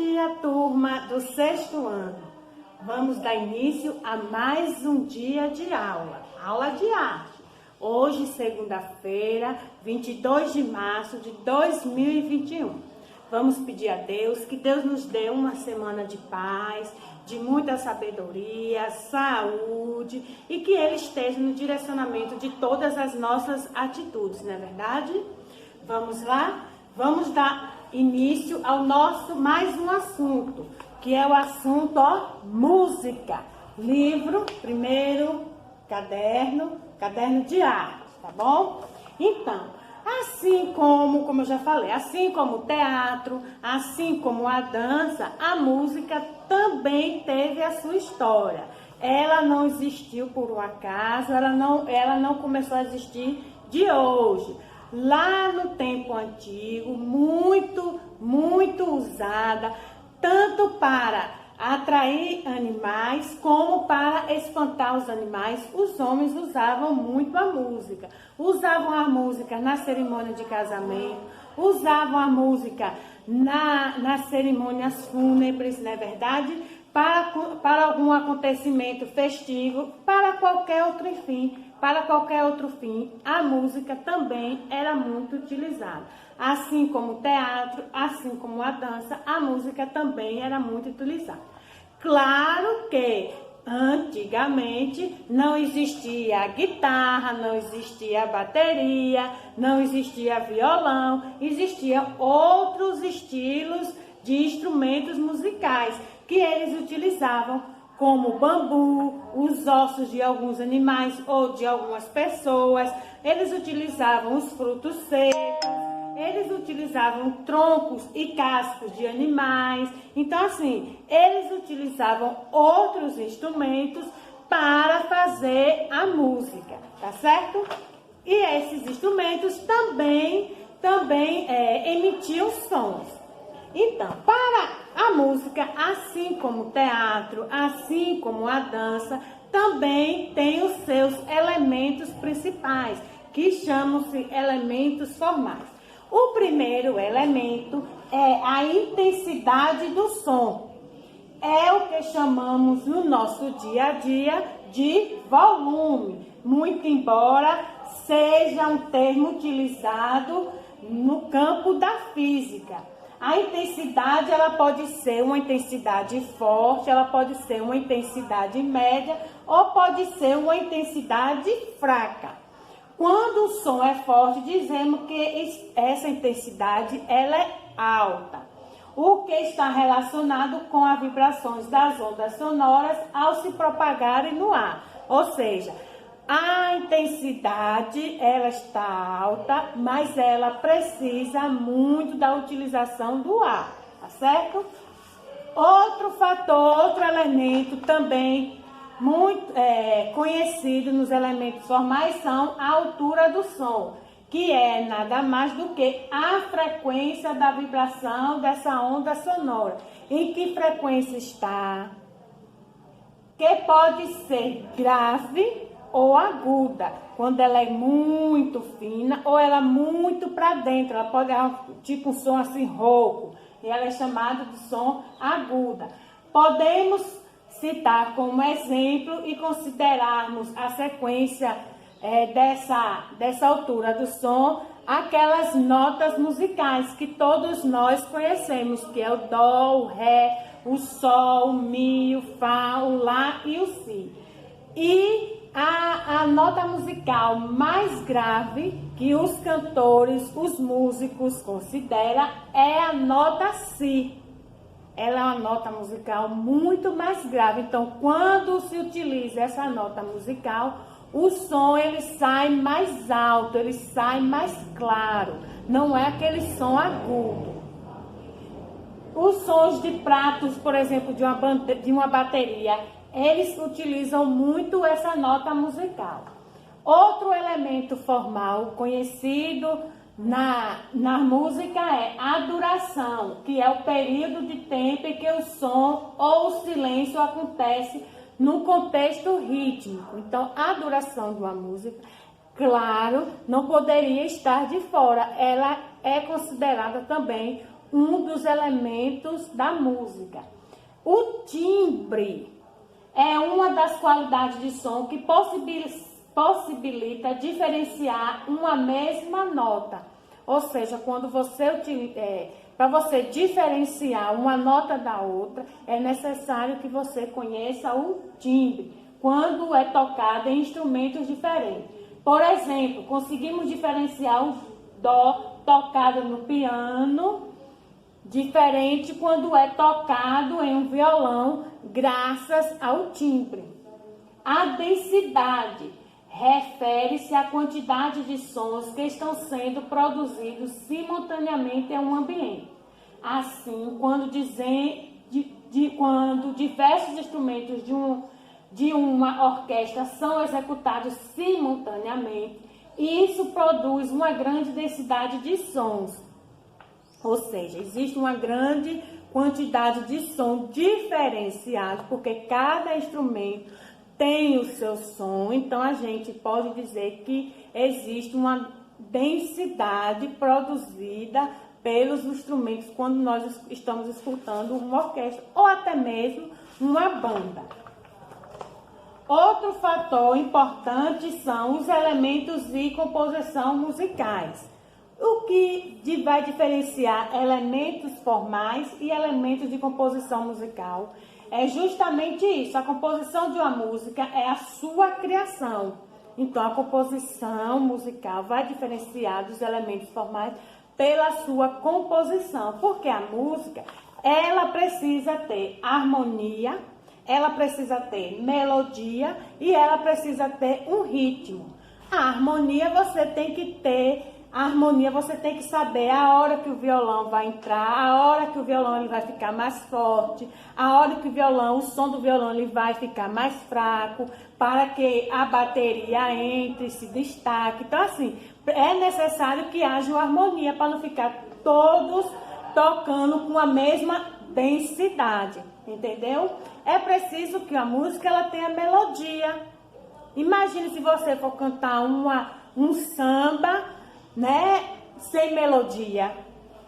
dia, turma do sexto ano. Vamos dar início a mais um dia de aula de arte. Hoje, segunda-feira, 22 de março de 2021. Vamos pedir a Deus que Deus nos dê uma semana de paz, de muita sabedoria, saúde e que Ele esteja no direcionamento de todas as nossas atitudes, não é verdade? Vamos lá? Vamos dar início ao nosso mais um assunto, que é o assunto, música. Livro, primeiro, caderno de arte, tá bom? Então, assim como eu já falei, assim como o teatro, assim como a dança, a música também teve a sua história. Ela não existiu por um acaso, ela não começou a existir de hoje. Lá no tempo antigo, muito usada, tanto para atrair animais como para espantar os animais. Os homens usavam muito a música. Usavam a música na cerimônia de casamento, usavam a música nas cerimônias fúnebres, não é verdade? Para algum acontecimento festivo, para qualquer outro fim, a música também era muito utilizada. Assim como o teatro, assim como a dança, a música também era muito utilizada. Claro que antigamente não existia a guitarra, não existia a bateria, não existia violão, existiam outros estilos de instrumentos musicais que eles utilizavam, como o bambu, os ossos de alguns animais ou de algumas pessoas. Eles utilizavam os frutos secos, eles utilizavam troncos e cascos de animais. Então, assim, eles utilizavam outros instrumentos para fazer a música, tá certo? E esses instrumentos também emitiam sons. Então, para a música, assim como o teatro, assim como a dança, também tem os seus elementos principais, que chamam-se elementos formais. O primeiro elemento é a intensidade do som. É o que chamamos no nosso dia a dia de volume, muito embora seja um termo utilizado no campo da física. A intensidade, ela pode ser uma intensidade forte, ela pode ser uma intensidade média ou pode ser uma intensidade fraca. Quando o som é forte, dizemos que essa intensidade ela é alta, o que está relacionado com as vibrações das ondas sonoras ao se propagarem no ar. Ou seja, a intensidade ela está alta, mas ela precisa muito da utilização do ar, tá certo? Outro fator, outro elemento também muito conhecido nos elementos formais são a altura do som, que é nada mais do que a frequência da vibração dessa onda sonora. Em que frequência está? Que pode ser grave ou aguda, quando ela é muito fina ou ela é muito para dentro. Ela pode dar tipo um som assim rouco, e ela é chamada de som aguda. Podemos citar como exemplo e considerarmos a sequência dessa altura do som, aquelas notas musicais que todos nós conhecemos, que é o dó, o ré, o sol, o mi, o fá, o lá e o si. E a nota musical mais grave que os cantores, os músicos consideram é a nota si. Ela é uma nota musical muito mais grave. Então, quando se utiliza essa nota musical, o som ele sai mais alto, ele sai mais claro. Não é aquele som agudo. Os sons de pratos, por exemplo, de uma bateria, eles utilizam muito essa nota musical. Outro elemento formal conhecido na música é a duração, que é o período de tempo em que o som ou o silêncio acontece no contexto rítmico. Então, a duração de uma música, claro, não poderia estar de fora. Ela é considerada também um dos elementos da música. O timbre é uma das qualidades de som que possibilita diferenciar uma mesma nota. Ou seja, quando para você diferenciar uma nota da outra, é necessário que você conheça o timbre, quando é tocado em instrumentos diferentes. Por exemplo, conseguimos diferenciar o dó tocado no piano, diferente quando é tocado em um violão, graças ao timbre. A densidade refere-se à quantidade de sons que estão sendo produzidos simultaneamente em um ambiente. Assim, quando diversos instrumentos de uma orquestra são executados simultaneamente, isso produz uma grande densidade de sons. Ou seja, existe uma grande quantidade de som diferenciado, porque cada instrumento tem o seu som. Então, a gente pode dizer que existe uma densidade produzida pelos instrumentos quando nós estamos escutando uma orquestra ou até mesmo uma banda. Outro fator importante são os elementos de composição musicais. O que vai diferenciar elementos formais e elementos de composição musical é justamente isso. A composição de uma música é a sua criação. Então, a composição musical vai diferenciar dos elementos formais pela sua composição. Porque a música, ela precisa ter harmonia, ela precisa ter melodia e ela precisa ter um ritmo. A harmonia você tem que ter. A harmonia você tem que saber a hora que o violão vai entrar, a hora que o violão ele vai ficar mais forte, a hora que o som do violão ele vai ficar mais fraco, para que a bateria entre, se destaque. Então, assim, é necessário que haja uma harmonia para não ficar todos tocando com a mesma densidade, entendeu? É preciso que a música ela tenha melodia. Imagine se você for cantar um samba, né, sem melodia.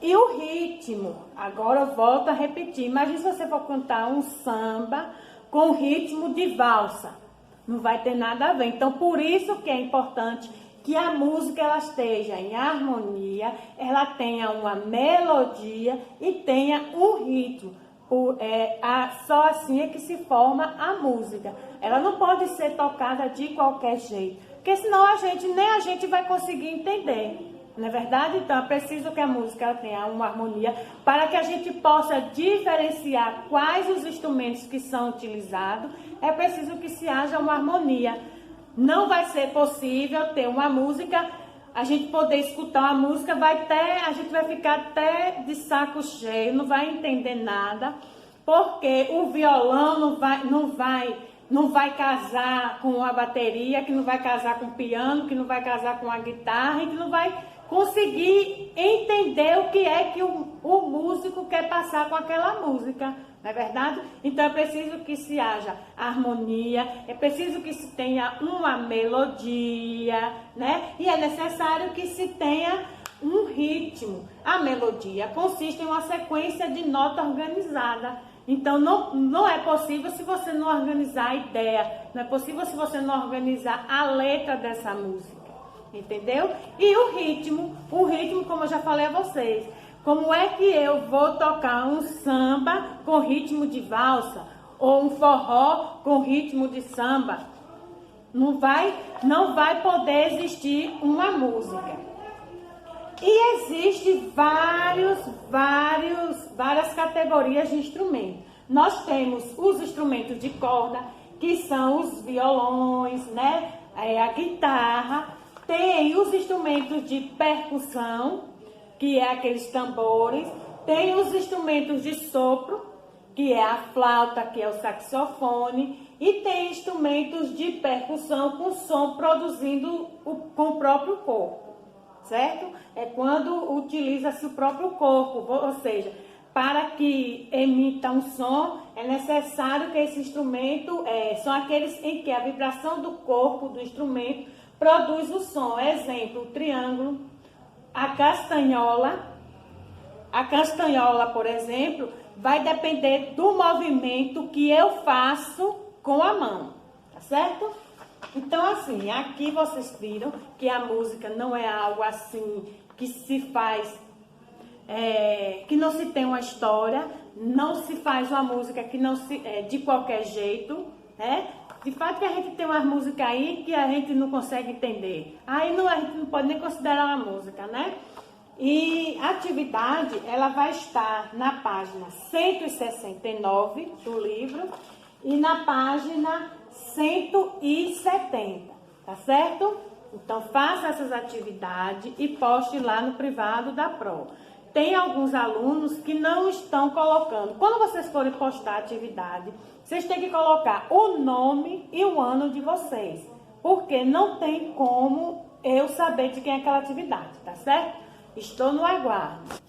E o ritmo, agora eu volto a repetir, imagine se você for cantar um samba com ritmo de valsa, não vai ter nada a ver. Então, por isso que é importante que a música ela esteja em harmonia, ela tenha uma melodia e tenha um ritmo. Só assim é que se forma a música. Ela não pode ser tocada de qualquer jeito, porque senão nem a gente vai conseguir entender, não é verdade? Então é preciso que a música tenha uma harmonia para que a gente possa diferenciar quais os instrumentos que são utilizados. É preciso que se haja uma harmonia. Não vai ser possível ter uma música, a gente poder escutar uma música, a gente vai ficar até de saco cheio, não vai entender nada, porque o violão não vai casar com a bateria, que não vai casar com o piano, que não vai casar com a guitarra, e que não vai conseguir entender o que é que o músico quer passar com aquela música, não é verdade? Então é preciso que se haja harmonia, é preciso que se tenha uma melodia, né? E é necessário que se tenha um ritmo. A melodia consiste em uma sequência de nota organizada. Então, não é possível se você não organizar a ideia, não é possível se você não organizar a letra dessa música, entendeu? E o ritmo, como eu já falei a vocês, como é que eu vou tocar um samba com ritmo de valsa ou um forró com ritmo de samba? Não vai poder existir uma música. E existem várias categorias de instrumentos. Nós temos os instrumentos de corda, que são os violões, né? A guitarra. Tem os instrumentos de percussão, que é aqueles tambores. Tem os instrumentos de sopro, que é a flauta, que é o saxofone. E tem instrumentos de percussão com som produzindo com o próprio corpo. Certo? É quando utiliza-se o próprio corpo, ou seja, para que emita um som, é necessário que esse instrumento, são aqueles em que a vibração do corpo do instrumento produz o som. Exemplo, o triângulo, a castanhola, A castanhola, por exemplo, vai depender do movimento que eu faço com a mão, tá certo? Então, assim, aqui vocês viram que a música não é algo assim que se faz, que não se tem uma história, não se faz uma música que não se de qualquer jeito, né? De fato que a gente tem uma música aí que a gente não consegue entender. Aí não, a gente não pode nem considerar uma música, né? E a atividade, ela vai estar na página 169 do livro e na página 170, tá certo? Então, faça essas atividades e poste lá no privado da Pro. Tem alguns alunos que não estão colocando. Quando vocês forem postar a atividade, vocês têm que colocar o nome e o ano de vocês, porque não tem como eu saber de quem é aquela atividade, tá certo? Estou no aguardo.